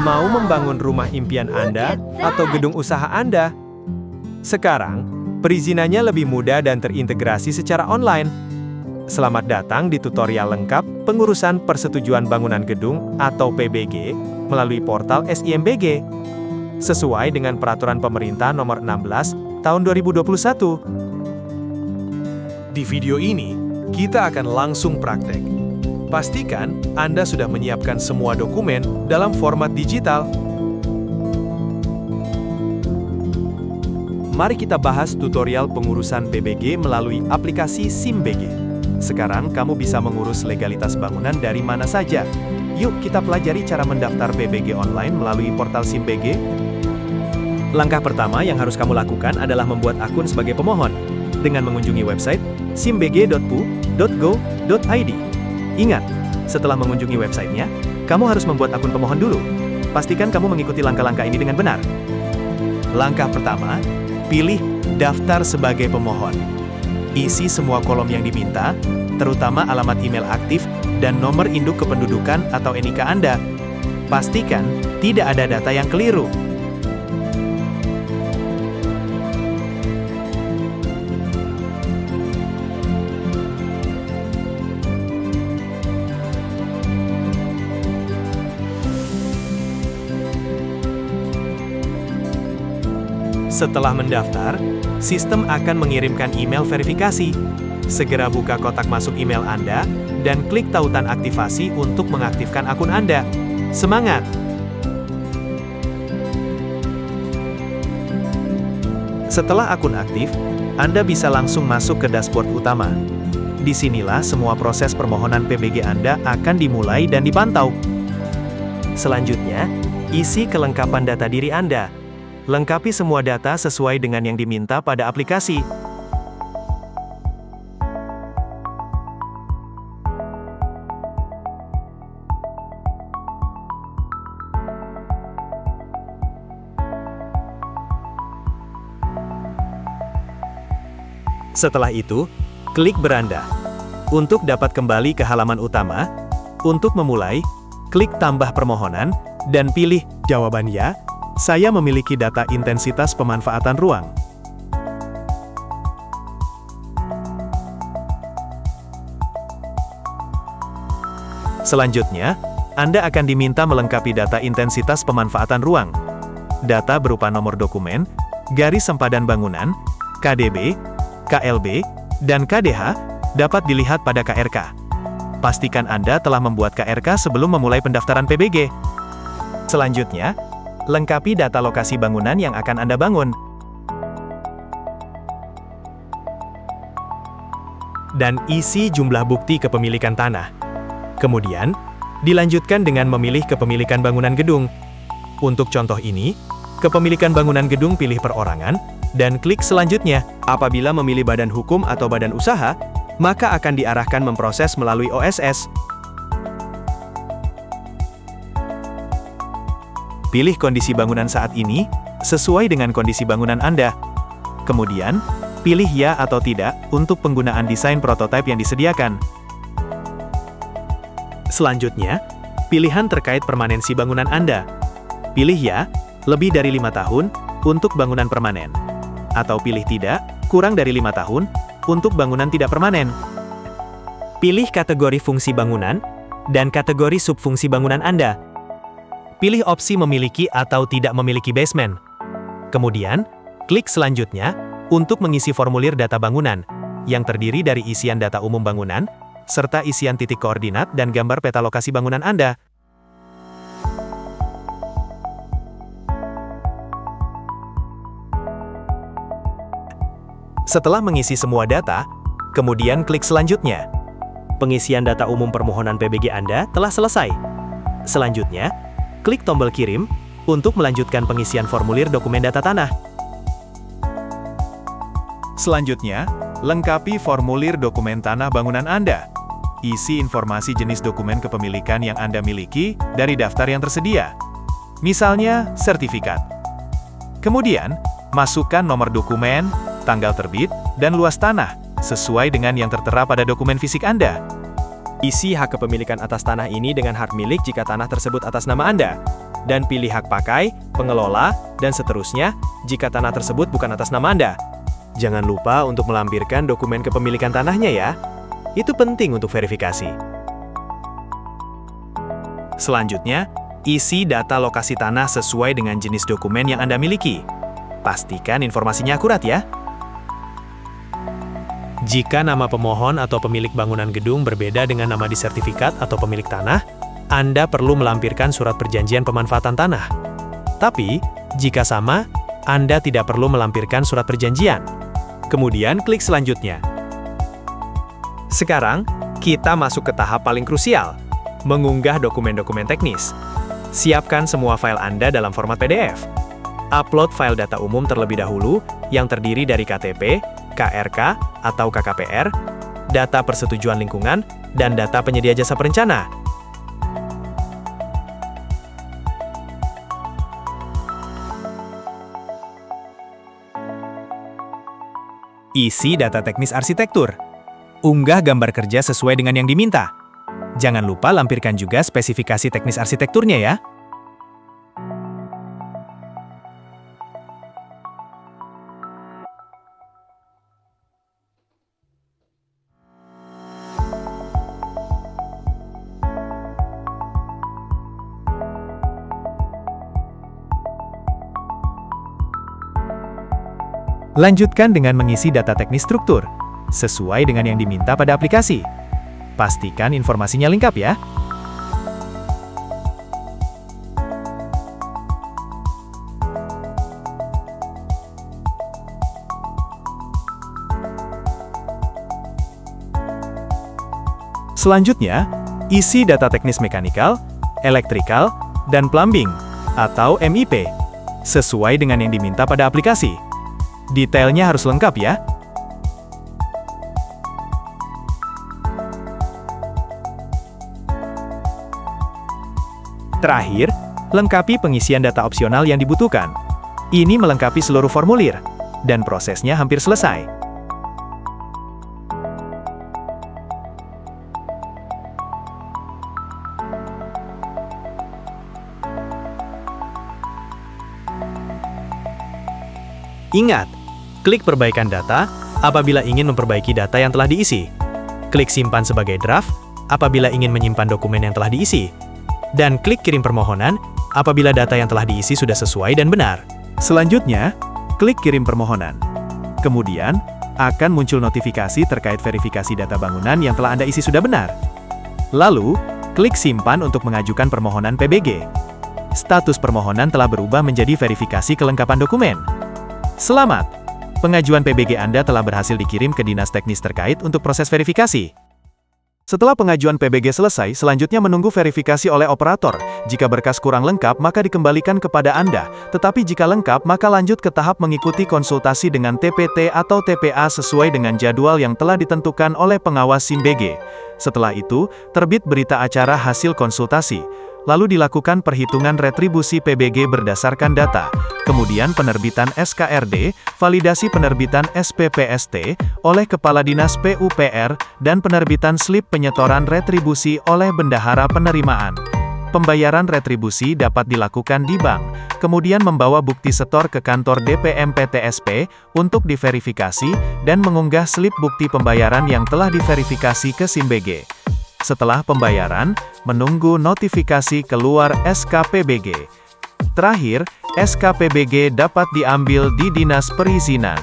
Mau membangun rumah impian Anda atau gedung usaha Anda? Sekarang, perizinannya lebih mudah dan terintegrasi secara online. Selamat datang di tutorial lengkap pengurusan persetujuan bangunan gedung atau PBG melalui portal SIMBG. Sesuai dengan Peraturan Pemerintah Nomor 16 Tahun 2021. Di video ini, kita akan langsung praktek. Pastikan Anda sudah menyiapkan semua dokumen dalam format digital. Mari kita bahas tutorial pengurusan PBG melalui aplikasi SIMBG. Sekarang kamu bisa mengurus legalitas bangunan dari mana saja. Yuk kita pelajari cara mendaftar PBG online melalui portal SIMBG. Langkah pertama yang harus kamu lakukan adalah membuat akun sebagai pemohon dengan mengunjungi website simbg.pu.go.id. Ingat, setelah mengunjungi websitenya, kamu harus membuat akun pemohon dulu. Pastikan kamu mengikuti langkah-langkah ini dengan benar. Langkah pertama, pilih daftar sebagai pemohon. Isi semua kolom yang diminta, terutama alamat email aktif dan nomor induk kependudukan atau NIK Anda. Pastikan tidak ada data yang keliru. Setelah mendaftar, sistem akan mengirimkan email verifikasi. Segera buka kotak masuk email Anda dan klik tautan aktivasi untuk mengaktifkan akun Anda. Semangat! Setelah akun aktif, Anda bisa langsung masuk ke dashboard utama. Disinilah semua proses permohonan PBG Anda akan dimulai dan dipantau. Selanjutnya, isi kelengkapan data diri Anda. Lengkapi semua data sesuai dengan yang diminta pada aplikasi. Setelah itu, klik beranda. Untuk dapat kembali ke halaman utama, untuk memulai, klik tambah permohonan, dan pilih jawaban ya. Saya memiliki data intensitas pemanfaatan ruang. Selanjutnya, Anda akan diminta melengkapi data intensitas pemanfaatan ruang. Data berupa nomor dokumen, garis sempadan bangunan, KDB, KLB, dan KDH dapat dilihat pada KRK. Pastikan Anda telah membuat KRK sebelum memulai pendaftaran PBG. Selanjutnya, lengkapi data lokasi bangunan yang akan Anda bangun. Dan isi jumlah bukti kepemilikan tanah. Kemudian, dilanjutkan dengan memilih kepemilikan bangunan gedung. Untuk contoh ini, kepemilikan bangunan gedung pilih perorangan, dan klik selanjutnya. Apabila memilih badan hukum atau badan usaha, maka akan diarahkan memproses melalui OSS. Pilih kondisi bangunan saat ini, sesuai dengan kondisi bangunan Anda. Kemudian, pilih ya atau tidak untuk penggunaan desain prototipe yang disediakan. Selanjutnya, pilihan terkait permanensi bangunan Anda. Pilih ya, lebih dari 5 tahun, untuk bangunan permanen. Atau pilih tidak, kurang dari 5 tahun, untuk bangunan tidak permanen. Pilih kategori fungsi bangunan, dan kategori subfungsi bangunan Anda. Pilih opsi memiliki atau tidak memiliki basement. Kemudian, klik selanjutnya untuk mengisi formulir data bangunan, yang terdiri dari isian data umum bangunan, serta isian titik koordinat dan gambar peta lokasi bangunan Anda. Setelah mengisi semua data, kemudian klik selanjutnya. Pengisian data umum permohonan PBG Anda telah selesai. Selanjutnya, klik tombol kirim untuk melanjutkan pengisian formulir dokumen data tanah. Selanjutnya, lengkapi formulir dokumen tanah bangunan Anda. Isi informasi jenis dokumen kepemilikan yang Anda miliki dari daftar yang tersedia. Misalnya, sertifikat. Kemudian, masukkan nomor dokumen, tanggal terbit, dan luas tanah, sesuai dengan yang tertera pada dokumen fisik Anda. Isi hak kepemilikan atas tanah ini dengan hak milik jika tanah tersebut atas nama Anda. Dan pilih hak pakai, pengelola, dan seterusnya jika tanah tersebut bukan atas nama Anda. Jangan lupa untuk melampirkan dokumen kepemilikan tanahnya ya. Itu penting untuk verifikasi. Selanjutnya, isi data lokasi tanah sesuai dengan jenis dokumen yang Anda miliki. Pastikan informasinya akurat ya. Jika nama pemohon atau pemilik bangunan gedung berbeda dengan nama di sertifikat atau pemilik tanah, Anda perlu melampirkan surat perjanjian pemanfaatan tanah. Tapi, jika sama, Anda tidak perlu melampirkan surat perjanjian. Kemudian klik selanjutnya. Sekarang, kita masuk ke tahap paling krusial, mengunggah dokumen-dokumen teknis. Siapkan semua file Anda dalam format PDF. Upload file data umum terlebih dahulu yang terdiri dari KTP, KRK atau KKPR, data persetujuan lingkungan, dan data penyedia jasa perencana. Isi data teknis arsitektur. Unggah gambar kerja sesuai dengan yang diminta. Jangan lupa lampirkan juga spesifikasi teknis arsitekturnya ya. Lanjutkan dengan mengisi data teknis struktur, sesuai dengan yang diminta pada aplikasi. Pastikan informasinya lengkap ya. Selanjutnya, isi data teknis mekanikal, elektrikal, dan plumbing, atau MIP, sesuai dengan yang diminta pada aplikasi. Detailnya harus lengkap ya. Terakhir, lengkapi pengisian data opsional yang dibutuhkan. Ini melengkapi seluruh formulir, dan prosesnya hampir selesai. Ingat, klik perbaikan data apabila ingin memperbaiki data yang telah diisi. Klik simpan sebagai draft apabila ingin menyimpan dokumen yang telah diisi. Dan klik kirim permohonan apabila data yang telah diisi sudah sesuai dan benar. Selanjutnya, klik kirim permohonan. Kemudian, akan muncul notifikasi terkait verifikasi data bangunan yang telah Anda isi sudah benar. Lalu, klik simpan untuk mengajukan permohonan PBG. Status permohonan telah berubah menjadi verifikasi kelengkapan dokumen. Selamat! Pengajuan PBG Anda telah berhasil dikirim ke dinas teknis terkait untuk proses verifikasi. Setelah pengajuan PBG selesai, selanjutnya menunggu verifikasi oleh operator. Jika berkas kurang lengkap, maka dikembalikan kepada Anda. Tetapi jika lengkap, maka lanjut ke tahap mengikuti konsultasi dengan TPT atau TPA sesuai dengan jadwal yang telah ditentukan oleh pengawas SIMBG. Setelah itu, terbit berita acara hasil konsultasi. Lalu dilakukan perhitungan retribusi PBG berdasarkan data. Kemudian penerbitan SKRD, validasi penerbitan SPPST oleh Kepala Dinas PUPR, dan penerbitan slip penyetoran retribusi oleh Bendahara Penerimaan. Pembayaran retribusi dapat dilakukan di bank, kemudian membawa bukti setor ke kantor DPM PTSP untuk diverifikasi, dan mengunggah slip bukti pembayaran yang telah diverifikasi ke SIMBG. Setelah pembayaran, menunggu notifikasi keluar SKPBG. Terakhir, SKPBG dapat diambil di Dinas Perizinan.